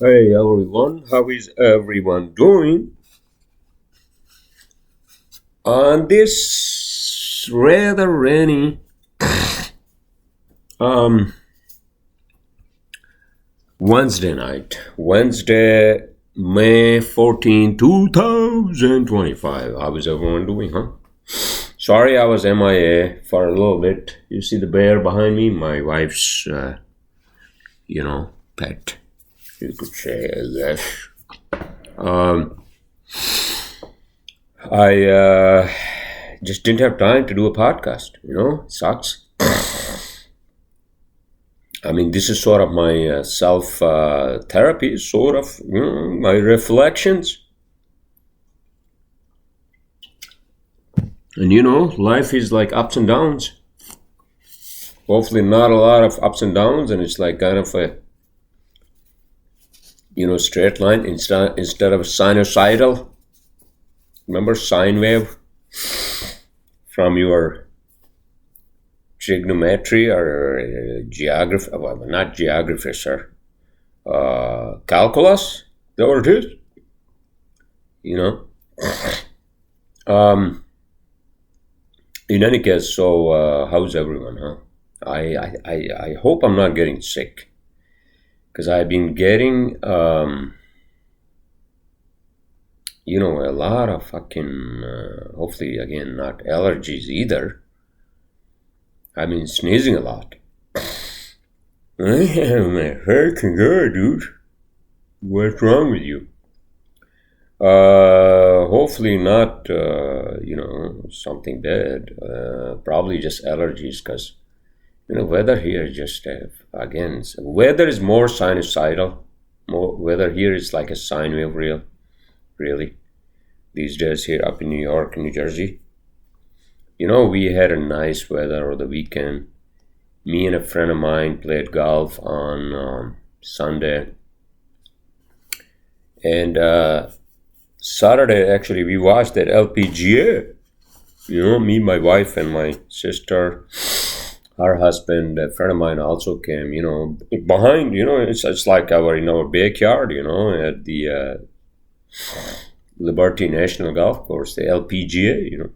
Hey everyone, how is everyone doing on this rather rainy um Wednesday night, Wednesday, May 14, 2025. How is everyone doing, huh? Sorry I was MIA for a little bit. You see the bear behind me? My wife's, pet. You could say, I guess. Um, I just didn't have time to do a podcast, sucks. I mean, this is sort of my self therapy, sort of, my reflections. And life is like ups and downs. Hopefully, not a lot of ups and downs, and it's like kind of a, straight line instead of sinusoidal. Remember sine wave from your trigonometry or geography? Well, not geography, sir. Calculus. That what it is? You know. Um, in any case, so how's everyone, huh? I hope I'm not getting sick because I've been getting a lot of fucking hopefully again not allergies either. I've been sneezing a lot. I am a fucking good dude. What's wrong with you? Hopefully not, something bad. Probably just allergies because, weather here is just, again, weather is more sinusoidal. More weather here is like a sine wave really, these days here up in New York and New Jersey. We had a nice weather over the weekend. Me and a friend of mine played golf on Sunday. And Saturday, actually, we watched that LPGA. Me, my wife, and my sister, her husband, a friend of mine also came, behind, it's like in our backyard, at the Liberty National Golf Course, the LPGA.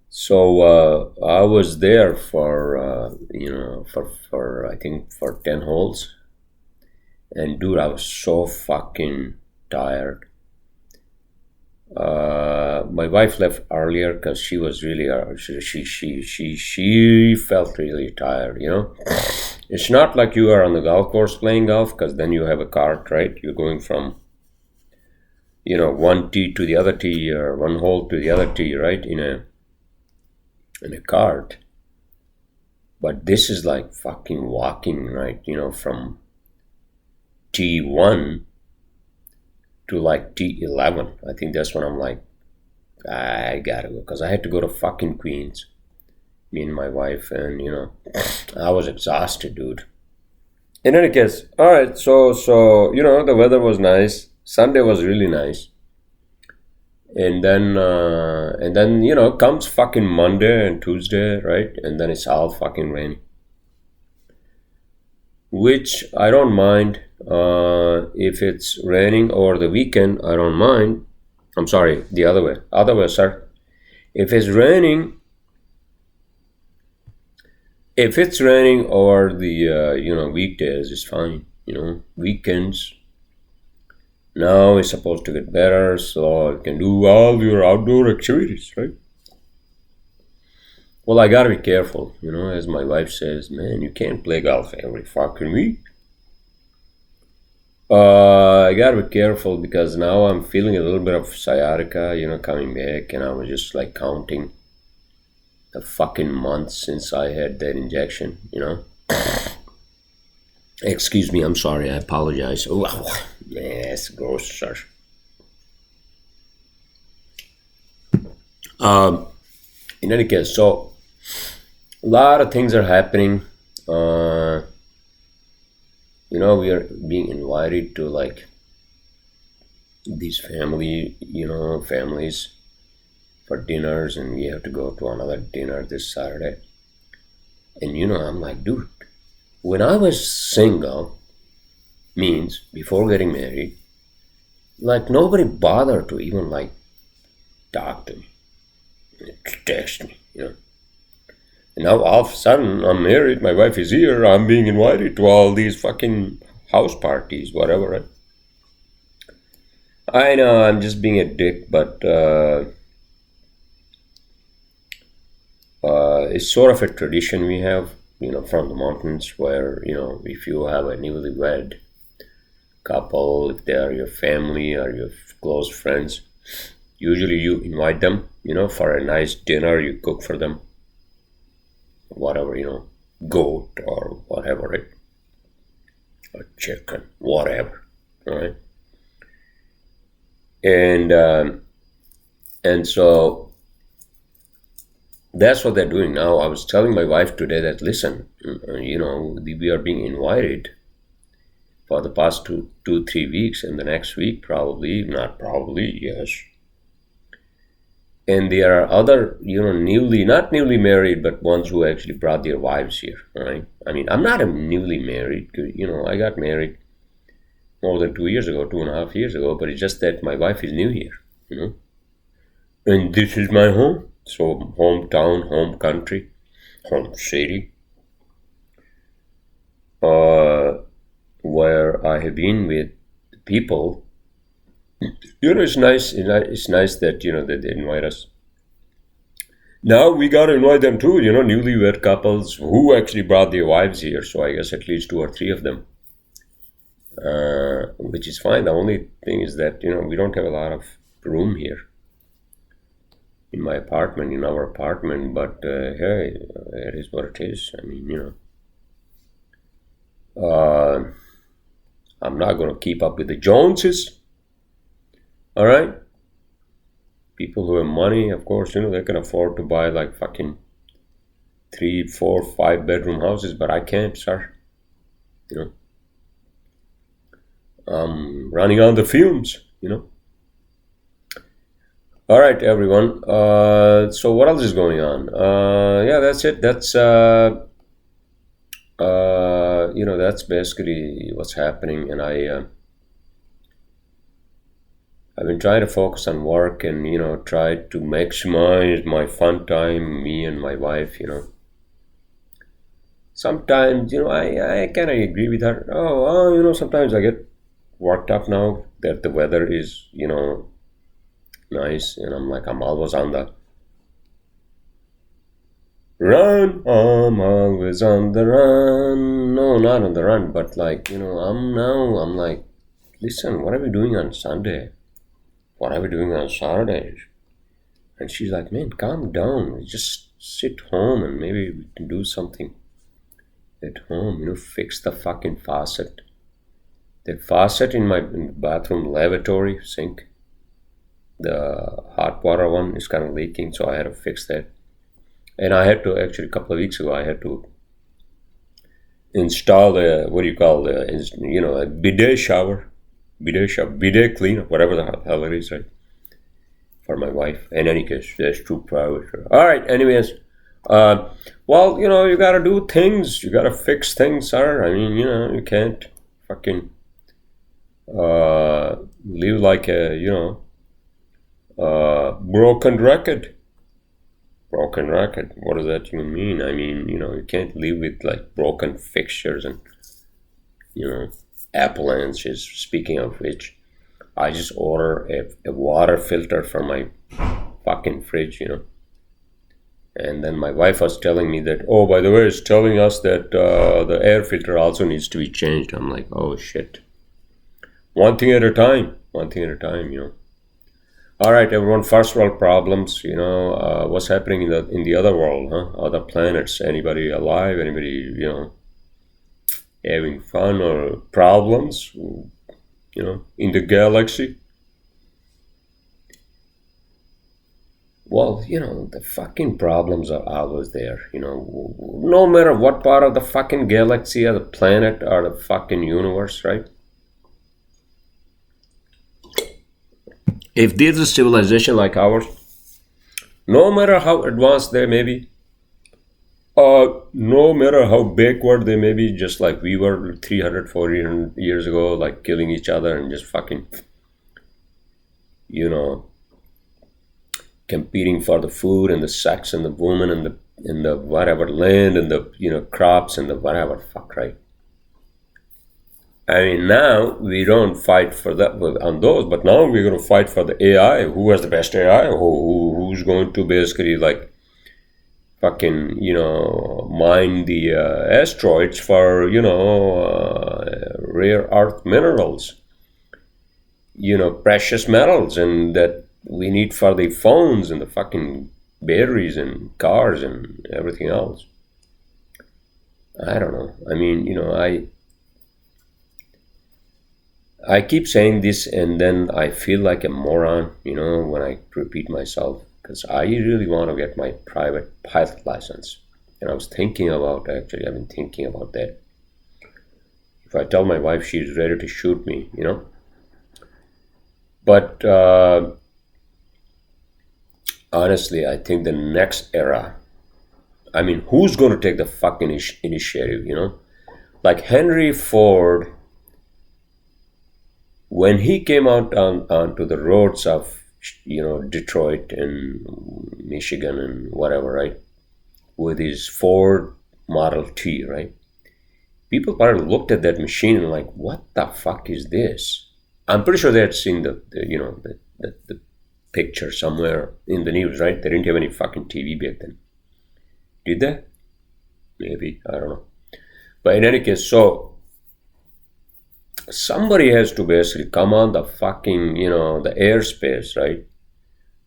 So I was there for I think for 10 holes. And dude, I was so fucking tired. My wife left earlier because she was really she felt really tired. It's not like you are on the golf course playing golf because then you have a cart, right? You're going from one tee to the other tee or one hole to the other tee, right? In a cart. But this is like fucking walking, right? From T1 to like T11. I think that's when I'm like, I gotta go because I had to go to fucking Queens. Me and my wife, and I was exhausted, dude. In any case, all right. So the weather was nice. Sunday was really nice, and then comes fucking Monday and Tuesday, right? And then it's all fucking rainy, which I don't mind. If it's raining over the weekend, I don't mind. I'm sorry, the other way, sir. If it's raining, over the weekdays, it's fine. Weekends. Now it's supposed to get better, so you can do all your outdoor activities, right? Well, I gotta be careful, as my wife says, man, you can't play golf every fucking week. I gotta be careful because now I'm feeling a little bit of sciatica, coming back, and I was just like counting the fucking months since I had that injection. Excuse me, I'm sorry, I apologize. Oh, yes, gross, sir. In any case, so a lot of things are happening. We are being invited to like these families for dinners, and we have to go to another dinner this Saturday. And I'm like, dude, when I was single, means before getting married, like nobody bothered to even like talk to me, text me, And now all of a sudden I'm married, my wife is here, I'm being invited to all these fucking house parties, whatever, right? I know I'm just being a dick, but it's sort of a tradition we have, from the mountains where, if you have a newlywed couple, if they are your family or your close friends, usually you invite them, for a nice dinner, you cook for them, whatever, goat or whatever, right? Or chicken, whatever, all right? And so that's what they're doing now. I was telling my wife today that, listen, we are being invited for the past 3 weeks, and the next week yes. And there are other, not newly married, but ones who actually brought their wives here, right? I mean, I'm not a newly married, I got married more than 2 years ago, 2.5 years ago, but it's just that my wife is new here, And this is my home. So hometown, home country, home city, where I have been with people. It's nice. It's nice that that they invite us. Now we gotta invite them too. Newlywed couples who actually brought their wives here. So I guess at least 2 or 3 of them, which is fine. The only thing is that we don't have a lot of room here in our apartment, but hey, it is what it is. I mean, I'm not going to keep up with the Joneses, all right? People who have money, of course, they can afford to buy like fucking 3, 4, 5-bedroom houses, but I can't, sir. I'm running on the fumes, All right, everyone. So what else is going on? Yeah, that's it. That's that's basically what's happening. And I've been trying to focus on work and try to maximize my fun time. Me and my wife. Sometimes I kind of agree with her. Sometimes I get worked up now that the weather is nice, and I'm always on the run. I'm always on the run. No, not on the run, but I'm like, listen, what are we doing on Sunday? What are we doing on Saturdays? And she's like, man, calm down. Just sit home and maybe we can do something at home. Fix the fucking faucet. That faucet in my bathroom lavatory sink, the hot water one is kind of leaking, so I had to fix that. And I had to actually, a couple of weeks ago, I had to install a bidet cleaner, whatever the hell it is, right? For my wife. In any case, that's too private. All right, anyways. Well, you gotta do things. You gotta fix things, sir. I mean, you can't fucking live like a, broken record. Broken record. What does that even mean? I mean, you can't live with like broken fixtures and, appliances. Speaking of which, I just order a water filter for my fucking fridge, And then my wife was telling me that, oh, by the way, it's telling us that the air filter also needs to be changed. I'm like, oh, shit. One thing at a time, All right, everyone, first world problems, what's happening in the other world, Other planets, anybody alive, anybody, having fun or problems, in the galaxy? Well, the fucking problems are always there, no matter what part of the fucking galaxy or the planet or the fucking universe, right? If there's a civilization like ours, no matter how advanced they may be, No matter how backward they may be, just like we were 300, 400 years ago, like killing each other and just fucking, you know, competing for the food and the sex and the woman and the whatever land and the, crops and the whatever fuck, right? I mean, now we don't fight for that on those, but now we're going to fight for the AI. Who has the best AI? Who's going to basically like fucking, mine the asteroids for, rare earth minerals, precious metals, and that we need for the phones and the fucking batteries and cars and everything else. I don't know. I mean, I keep saying this and then I feel like a moron, when I repeat myself, because I really want to get my private pilot license. And I was thinking about, actually, I've been thinking about that. If I tell my wife, she's ready to shoot me, But honestly, I think the next era, I mean, who's going to take the fucking initiative, Like Henry Ford, when he came out onto the roads of, Detroit and Michigan and whatever, right, with his Ford Model T, right, people probably looked at that machine and like, what the fuck is this? I'm pretty sure they had seen the picture somewhere in the news, right? They didn't have any fucking TV back then. Did they? Maybe, I don't know. But in any case, so somebody has to basically come on the fucking, the airspace, right,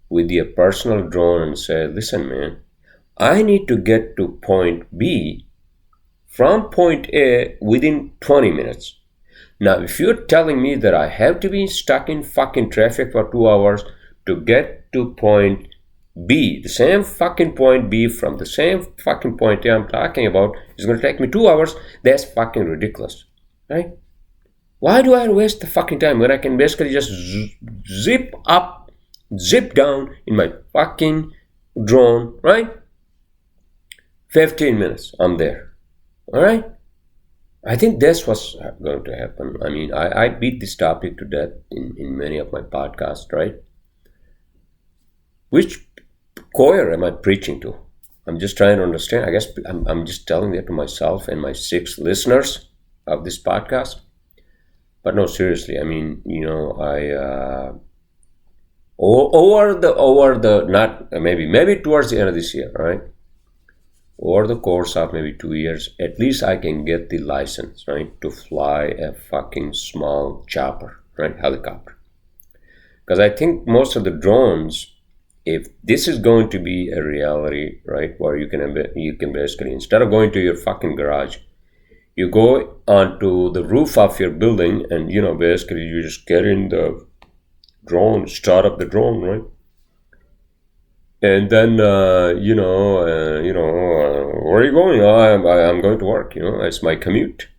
with their personal drone and say, listen, man, I need to get to point B from point A within 20 minutes. Now, if you're telling me that I have to be stuck in fucking traffic for 2 hours to get to point B, the same fucking point B from the same fucking point A I'm talking about is going to take me 2 hours, that's fucking ridiculous, right? Why do I waste the fucking time when I can basically just zip up, zip down in my fucking drone, right? 15 minutes, I'm there, all right? I think that's what's going to happen. I mean, I beat this topic to death in many of my podcasts, right? Which choir am I preaching to? I'm just trying to understand. I guess I'm just telling that to myself and my 6 listeners of this podcast. But no, seriously, I mean, maybe towards the end of this year, right? Over the course of maybe 2 years, at least I can get the license, right, to fly a fucking small chopper, right, helicopter. Because I think most of the drones, if this is going to be a reality, right, where you can basically, instead of going to your fucking garage, you go onto the roof of your building and, basically you just get in the drone, start up the drone, right? And then, where are you going? Oh, I'm going to work, it's my commute,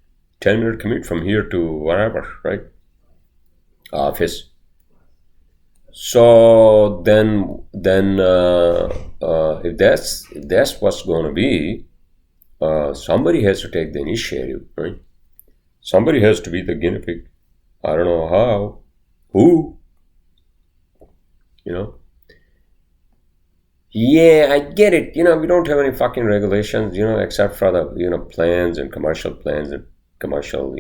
10-minute commute from here to wherever, right? Office. So then, if that's what's going to be, somebody has to take the initiative, right? Somebody has to be the guinea pig. I don't know how, who, Yeah, I get it. We don't have any fucking regulations, except for the, plans and commercial plans and commercial,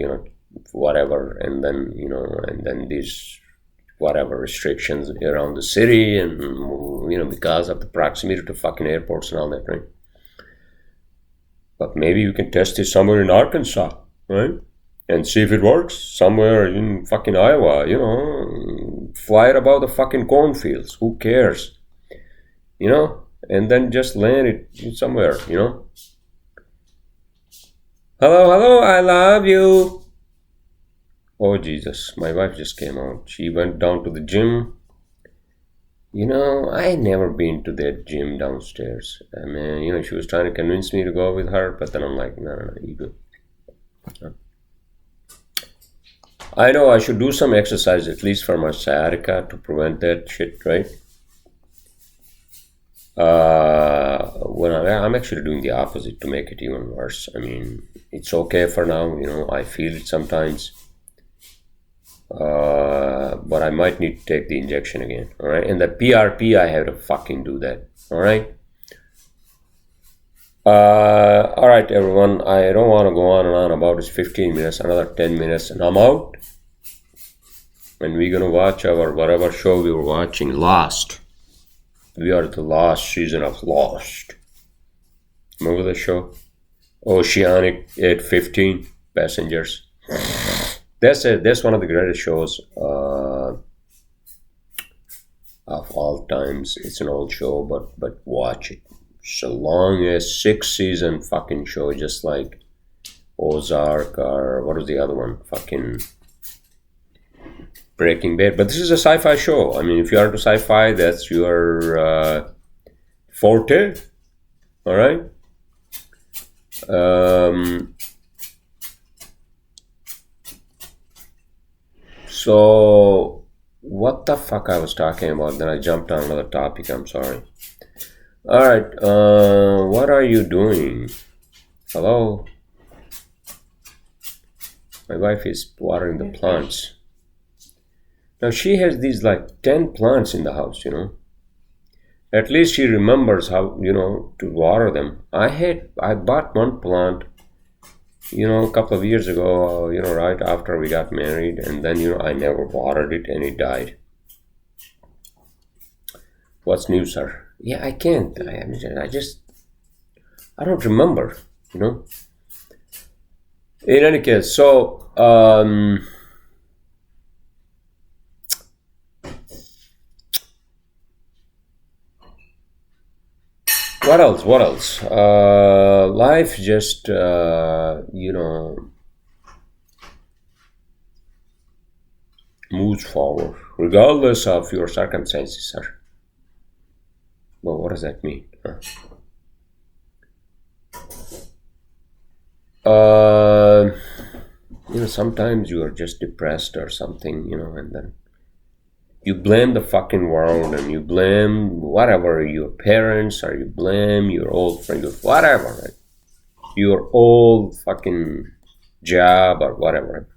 whatever. And then these whatever restrictions around the city and, because of the proximity to fucking airports and all that, right? But maybe you can test it somewhere in Arkansas, right? And see if it works somewhere in fucking Iowa, fly it above the fucking cornfields. Who cares? And then just land it somewhere, Hello, I love you. Oh, Jesus, my wife just came out. She went down to the gym. I had never been to that gym downstairs. I mean, she was trying to convince me to go with her, but then I'm like, no, you go. I know I should do some exercise, at least for my sciatica, to prevent that shit, right? I'm actually doing the opposite to make it even worse. I mean, it's okay for now. I feel it sometimes, but I might need to take the injection again. All right, and the PRP, I have to fucking do that. All right. All right, everyone. I don't want to go on and on about this. 15 minutes, another 10 minutes, and I'm out. And we're gonna watch our whatever show we were watching. Lost. We are the last season of Lost. Remember the show? Oceanic 815 Passengers. That's one of the greatest shows of all times. It's an old show, but watch it. It's a long as 6-season fucking show, just like Ozark or what was the other one? Fucking Breaking Bad. But this is a sci-fi show. I mean, if you are into sci-fi, that's your forte. All right. So what the fuck I was talking about? Then I jumped on another topic. I'm sorry. All right. What are you doing? Hello. My wife is watering the plants. Now she has these like 10 plants in the house, At least she remembers how, to water them. I bought one plant, a couple of years ago, right after we got married, and then, I never watered it and it died. What's new, sir? Yeah, I can't. I don't remember, In any case, so, what else? Life just, moves forward, regardless of your circumstances, sir. Well, what does that mean? Sometimes you are just depressed or something, and then you blame the fucking world, and you blame whatever, your parents, or you blame your old friend, whatever, right? Your old fucking job or whatever.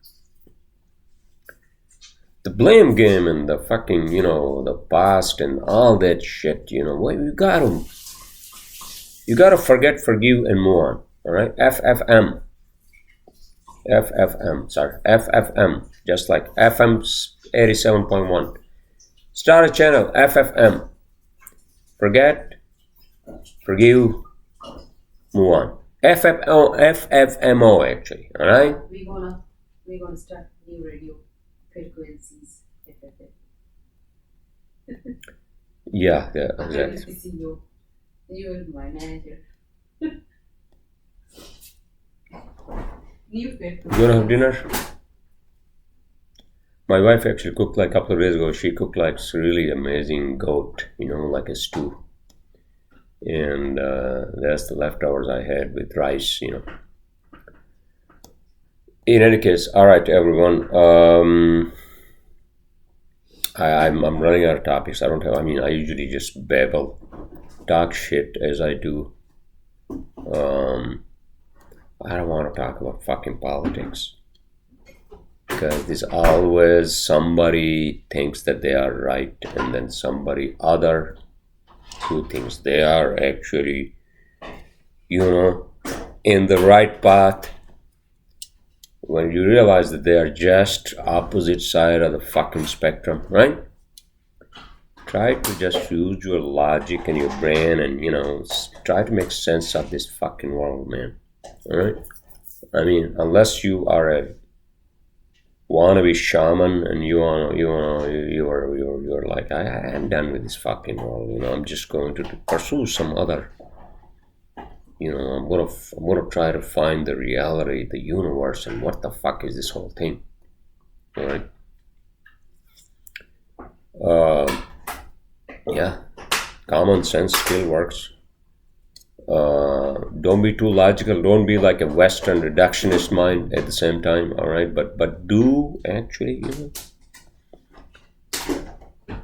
The blame game and the fucking, the past and all that shit, well, you gotta forget, forgive, and move on. All right, FFM, sorry, FFM, just like FM's 87.1. Start a channel, FFM. Forget, forgive, move on. FFMO actually. All right. We're gonna start new radio frequencies. Yeah, exactly. You are my manager. New frequencies. You wanna have dinner? My wife actually cooked like a couple of days ago. She cooked like really amazing goat, like a stew. And that's the leftovers I had with rice, In any case, all right, everyone. I'm running out of topics. I usually just babble, talk shit as I do. I don't want to talk about fucking politics. Because there's always somebody thinks that they are right, and then somebody other who thinks they are actually, in the right path. When you realize that they are just opposite side of the fucking spectrum, right? Try to just use your logic and your brain and, try to make sense of this fucking world, man. All right? I mean, unless you are a wannabe shaman and you're like, I am done with this fucking world, I'm just going to pursue some other, I'm gonna try to find the reality, the universe, and what the fuck is this whole thing. All right. Yeah, common sense still works. Don't be too logical. Don't be like a Western reductionist mind at the same time. All right, but do actually,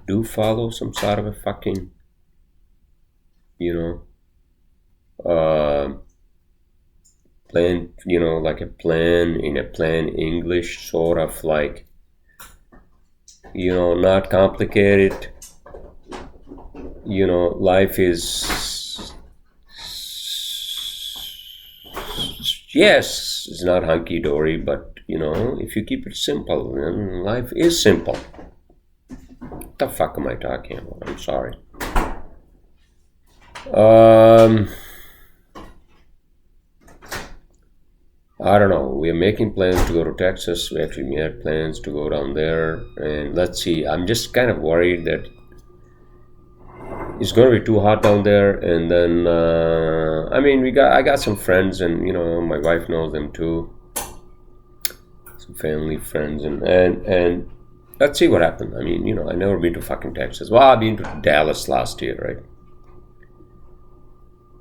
do follow some sort of a fucking, uh, plain, like a plain in a plain English, sort of like, not complicated. Life is, yes, it's not hunky dory, but if you keep it simple, then life is simple. What the fuck am I talking about? I'm sorry. I don't know. We are making plans to go to Texas. We actually made plans to go down there, and let's see. I'm just kind of worried that it's going to be too hot down there. And then, I got some friends, and my wife knows them too. Some family friends, and let's see what happens. I never been to fucking Texas. Well, I've been to Dallas last year, right?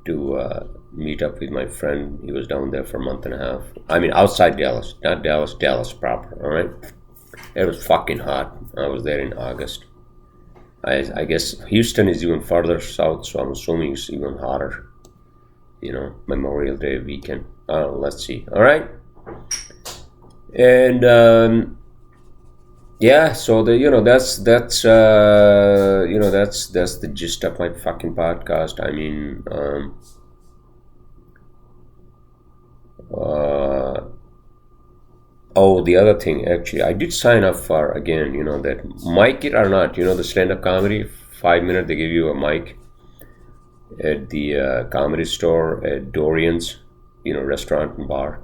To meet up with my friend. He was down there for a month and a half. Outside Dallas, not Dallas, Dallas proper, all right? It was fucking hot. I was there in August. I guess Houston is even further south, so I'm assuming it's even hotter. Memorial Day weekend. Let's see, all right? And yeah, so that's that's the gist of my fucking podcast. The other thing, actually, I did sign up for, again, that mic it or not, the stand-up comedy, 5 minutes, they give you a mic at the comedy store at Dorian's, restaurant and bar.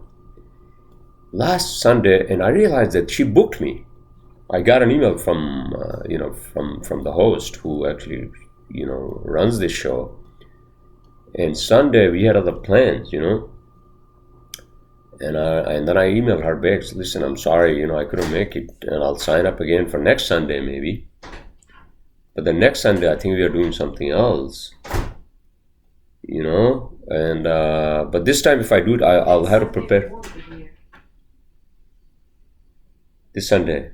Last Sunday, and I realized that she booked me. I got an email from from the host who actually runs this show, and Sunday we had other plans, and then I emailed her back, listen, I'm sorry, I couldn't make it, and I'll sign up again for next Sunday maybe. But the next Sunday I think we are doing something else, and but this time if I do it, I'll have to prepare. This Sunday.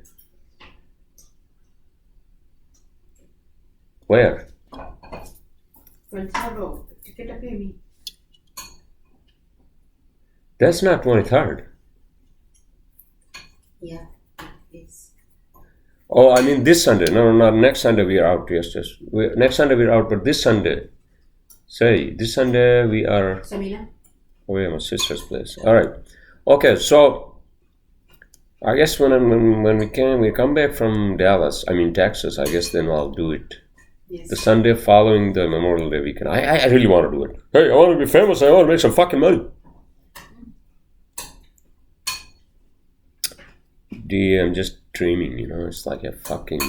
Where? That's not 23rd. Yeah, it's. Oh, this Sunday. No, not next Sunday we are out. Yes. Next Sunday we are out, but this Sunday. This Sunday we are. Samina? Away at my sister's place. All right. Okay, so I guess when we come back from Texas, I guess then I'll do it. Yes. The Sunday following the Memorial Day weekend. I really want to do it. Hey, I want to be famous. I want to make some fucking money. I'm just dreaming, it's like a fucking...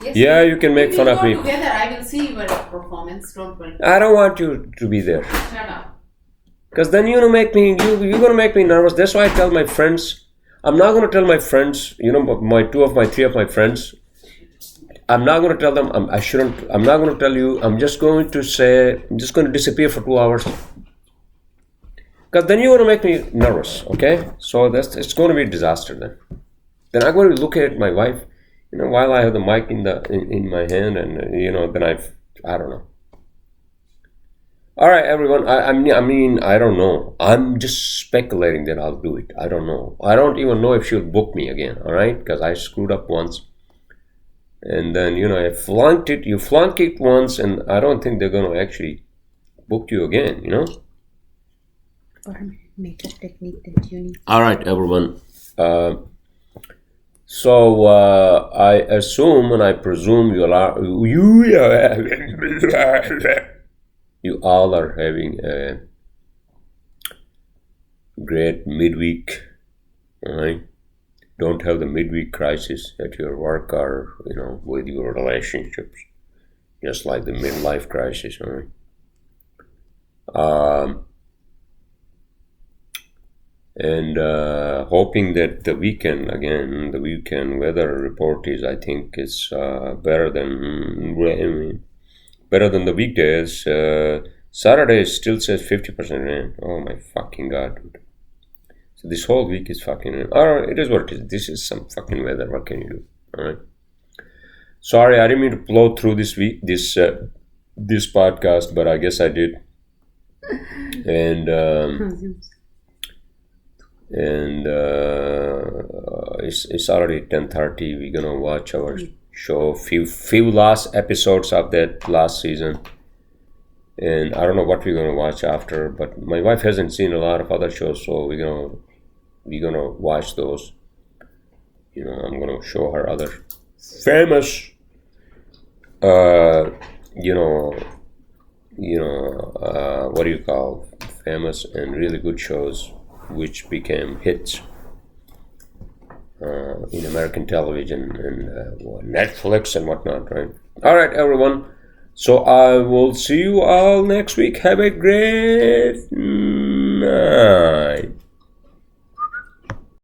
Yes, yeah, you can make fun of me. Together, I will see your performance. Don't worry. I don't want you to be there. Shut up. Because then you're gonna make me nervous. That's why I tell my friends. I'm not gonna tell my friends. Three of my friends. I'm not gonna tell them. I'm not gonna tell you. I'm just going to say. I'm just gonna disappear for 2 hours. Because then you're gonna make me nervous. Okay? So it's going to be a disaster then. Then I'm going to look at my wife. While I have the mic in my hand, and then I don't know. All right, everyone. I don't know. I'm just speculating that I'll do it. I don't know. I don't even know if she'll book me again. All right, because I screwed up once, and then I flunked it. You flunk it once, and I don't think they're going to actually book you again. Or makeup technique that you need. All right, everyone. So I assume and I presume you all are having a great midweek. All right? Don't have the midweek crisis at your work or with your relationships, just like the midlife crisis. All right? And hoping that the weekend weather report is, I think, is better than the weekdays. Saturday still says 50% rain. Oh my fucking god, dude. So this whole week is fucking rain. It is what it is. This is some fucking weather. What can you do? All right. Sorry, I didn't mean to blow through this podcast, but I guess I did. And it's already 10:30. We're gonna watch our show. Few last episodes of that last season. And I don't know what we're gonna watch after, but my wife hasn't seen a lot of other shows, so we're gonna watch those. I'm gonna show her other famous, uh, you know, what do you call famous and really good shows, which became hits in American television and Netflix and whatnot, right? All right, everyone. So I will see you all next week. Have a great night.